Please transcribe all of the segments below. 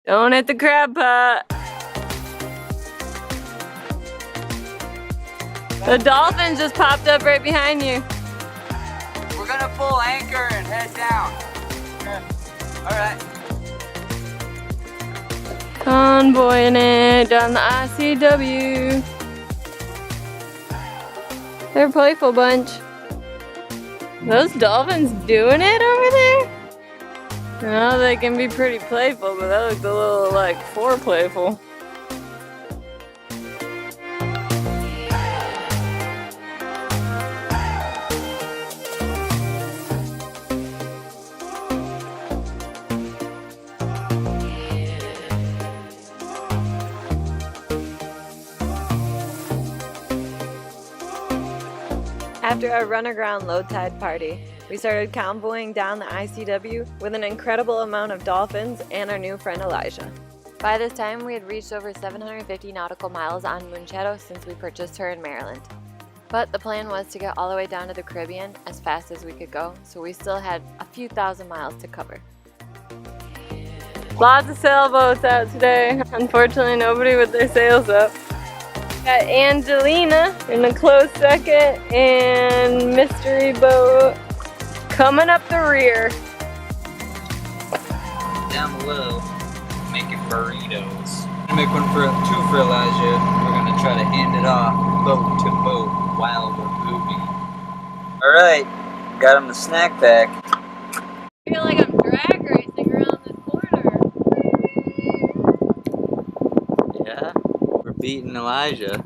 Don't hit the crab pot. The dolphins just popped up right behind you. We're gonna pull anchor and head down. Alright. Convoying it down the ICW. They're a playful bunch. Those dolphins doing it over there? No, they can be pretty playful, but that looked a little like playful. After our run aground low tide party, we started convoying down the ICW with an incredible amount of dolphins and our new friend Elijah. By this time, we had reached over 750 nautical miles on Moonshadow since we purchased her in Maryland. But the plan was to get all the way down to the Caribbean as fast as we could go, so we still had a few thousand miles to cover. Lots of sailboats out today. Unfortunately, nobody with their sails up. Got Angelina in a close second and Mystery Boat coming up the rear. Down below, making burritos. Make one for two for Elijah. We're gonna try to hand it off boat to boat while we're moving. Alright, got him the snack pack. I feel like I'm drag racing around this corner. Yeah, we're beating Elijah.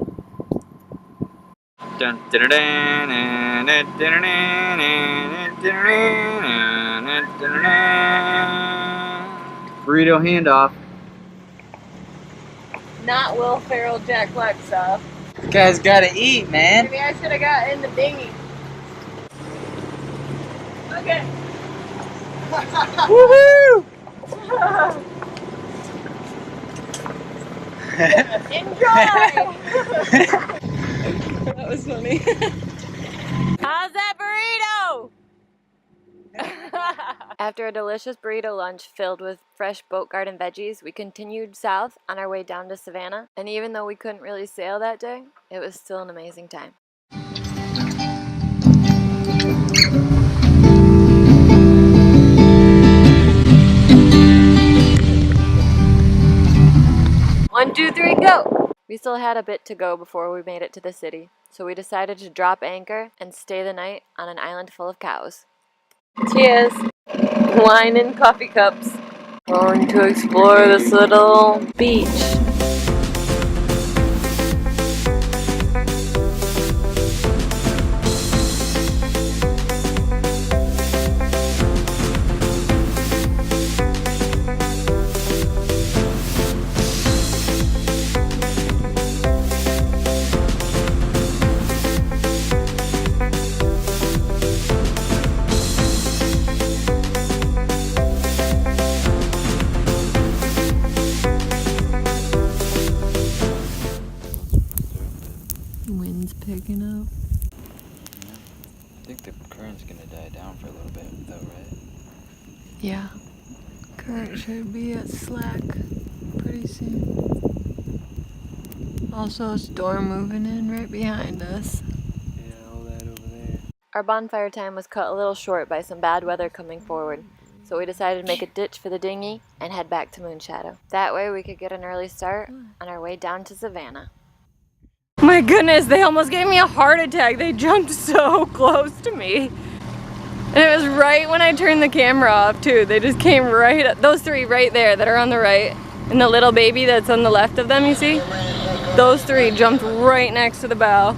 Burrito handoff. Not Will Ferrell, Jack Black stuff. You guys gotta eat, man. Maybe I should have got in the dinghy. Okay. Woohoo! Enjoy! That was funny. How's that burrito? After a delicious burrito lunch filled with fresh boat garden veggies, we continued south on our way down to Savannah. And even though we couldn't really sail that day, it was still an amazing time. One, two, three, go! We still had a bit to go before we made it to the city, so we decided to drop anchor and stay the night on an island full of cows. Cheers! Wine and coffee cups. Going to explore this little beach. Wind's picking up. I think the current's gonna die down for a little bit though, right? Yeah. Current should be at slack pretty soon. Also a storm moving in right behind us. Yeah, all that over there. Our bonfire time was cut a little short by some bad weather coming forward, so we decided to make a ditch for the dinghy and head back to Moonshadow. That way we could get an early start on our way down to Savannah. My goodness, they almost gave me a heart attack. They jumped so close to me. And it was right when I turned the camera off too. They just came right up. Those three right there that are on the right, and the little baby that's on the left of them, you see? Those three jumped right next to the bow.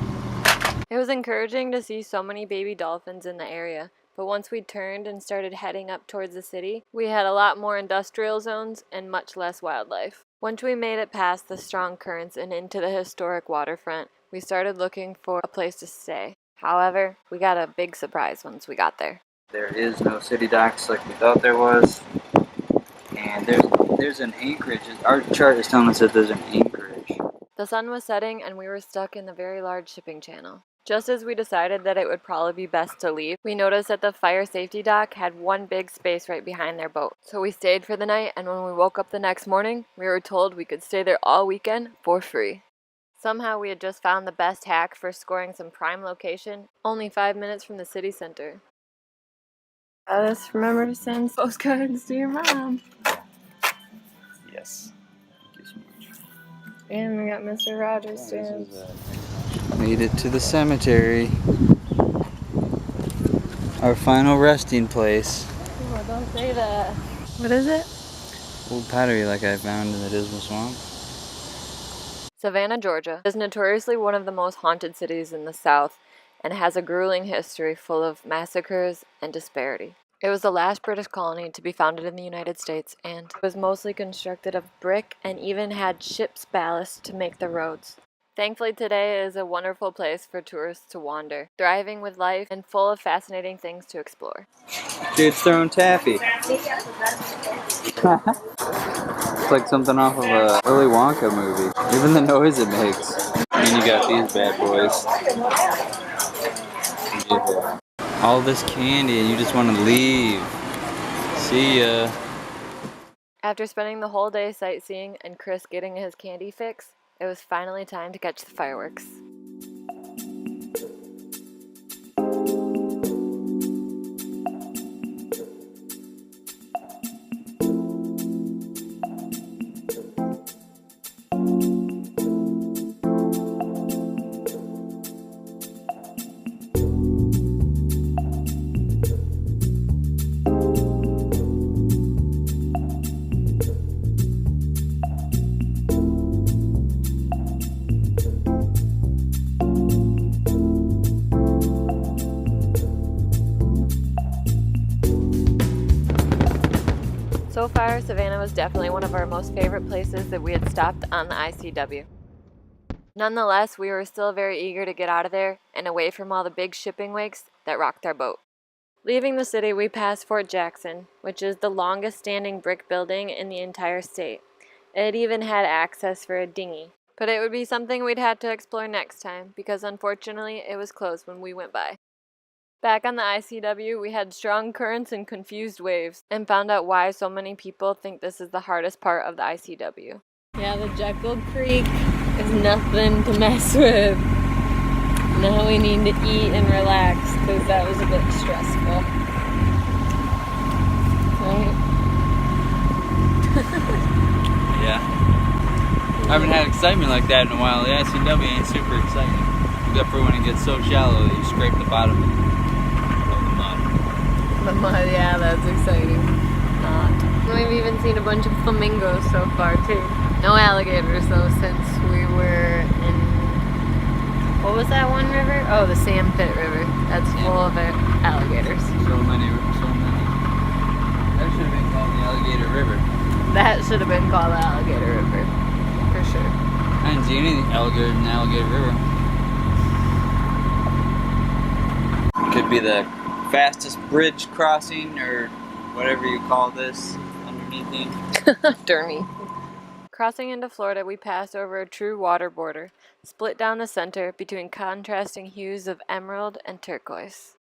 It was encouraging to see so many baby dolphins in the area, but once we turned and started heading up towards the city, we had a lot more industrial zones and much less wildlife. Once we made it past the strong currents and into the historic waterfront, we started looking for a place to stay. However, we got a big surprise once we got there. There is no city docks like we thought there was. And there's an anchorage. Our chart is telling us that there's an anchorage. The sun was setting and we were stuck in the very large shipping channel. Just as we decided that it would probably be best to leave, we noticed that the fire safety dock had one big space right behind their boat. So we stayed for the night, and when we woke up the next morning, we were told we could stay there all weekend for free. Somehow we had just found the best hack for scoring some prime location, only 5 minutes from the city center. Just remember to send postcards to your mom. Yes. Thank you so much. And we got Mr. Rogers stamps. Made it to the cemetery. Our final resting place. Oh, don't say that. What is it? Old pottery like I found in the Dismal Swamp. Savannah, Georgia is notoriously one of the most haunted cities in the South and has a grueling history full of massacres and disparity. It was the last British colony to be founded in the United States and was mostly constructed of brick and even had ship's ballast to make the roads. Thankfully, today is a wonderful place for tourists to wander, thriving with life and full of fascinating things to explore. Dude's throwing taffy. It's like something off of a Willy Wonka movie. Even the noise it makes. And you got these bad boys. Yeah. All this candy and you just want to leave. See ya. After spending the whole day sightseeing and Chris getting his candy fix, it was finally time to catch the fireworks. So far, Savannah was definitely one of our most favorite places that we had stopped on the ICW. Nonetheless, we were still very eager to get out of there and away from all the big shipping wakes that rocked our boat. Leaving the city, we passed Fort Jackson, which is the longest standing brick building in the entire state. It even had access for a dinghy, but it would be something we'd have to explore next time because unfortunately it was closed when we went by. Back on the ICW, we had strong currents and confused waves, and found out why so many people think this is the hardest part of the ICW. Yeah, the Jekyll Creek is nothing to mess with. Now we need to eat and relax, because that was a bit stressful. Right? Yeah. I haven't had excitement like that in a while. The ICW ain't super exciting. Except for when it gets so shallow that you scrape the bottom of the mud. The mud, yeah, that's exciting. Not. We've even seen a bunch of flamingos so far, too. No alligators, though, since we were in... What was that one river? Oh, the Sam Pit River. That's full of alligators. So many. That should have been called the Alligator River. That should have been called the Alligator River. For sure. I didn't see any alligator in the Alligator River. Could be the fastest bridge crossing or whatever you call this underneath me. Dermy. Crossing into Florida, we passed over a true water border, split down the center between contrasting hues of emerald and turquoise.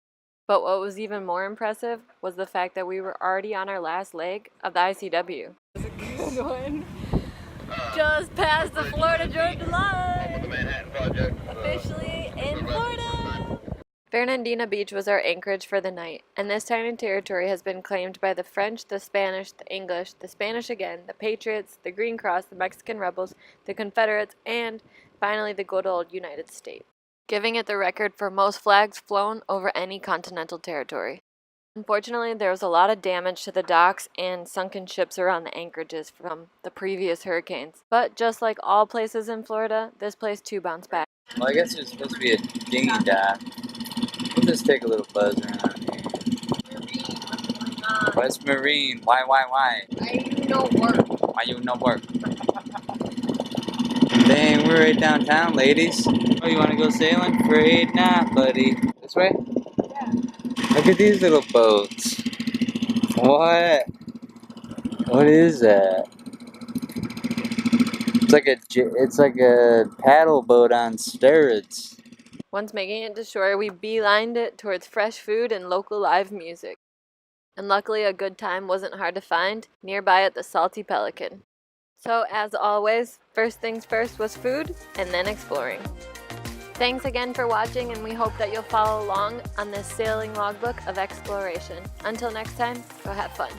But what was even more impressive was the fact that we were already on our last leg of the ICW. It was a good one. Just past the Florida-Georgia line! Officially in Florida! Fernandina Beach was our anchorage for the night, and this tiny territory has been claimed by the French, the Spanish, the English, the Spanish again, the Patriots, the Green Cross, the Mexican rebels, the Confederates, and finally the good old United States, giving it the record for most flags flown over any continental territory. Unfortunately, there was a lot of damage to the docks and sunken ships around the anchorages from the previous hurricanes. But just like all places in Florida, this place too bounced back. Well, I guess there's supposed to be a dinghy dock. We'll just take a little buzz around here. West Marine. Why? Why you no work? Why you no work? Dang, we're right downtown, ladies. Oh, you want to go sailing? Afraid not, buddy. This way? Yeah. Look at these little boats. What? What is that? It's like a paddle boat on steroids. Once making it to shore, we beelined it towards fresh food and local live music. And luckily a good time wasn't hard to find nearby at the Salty Pelican. So as always, first things first was food and then exploring. Thanks again for watching, and we hope that you'll follow along on this sailing logbook of exploration. Until next time, go have fun.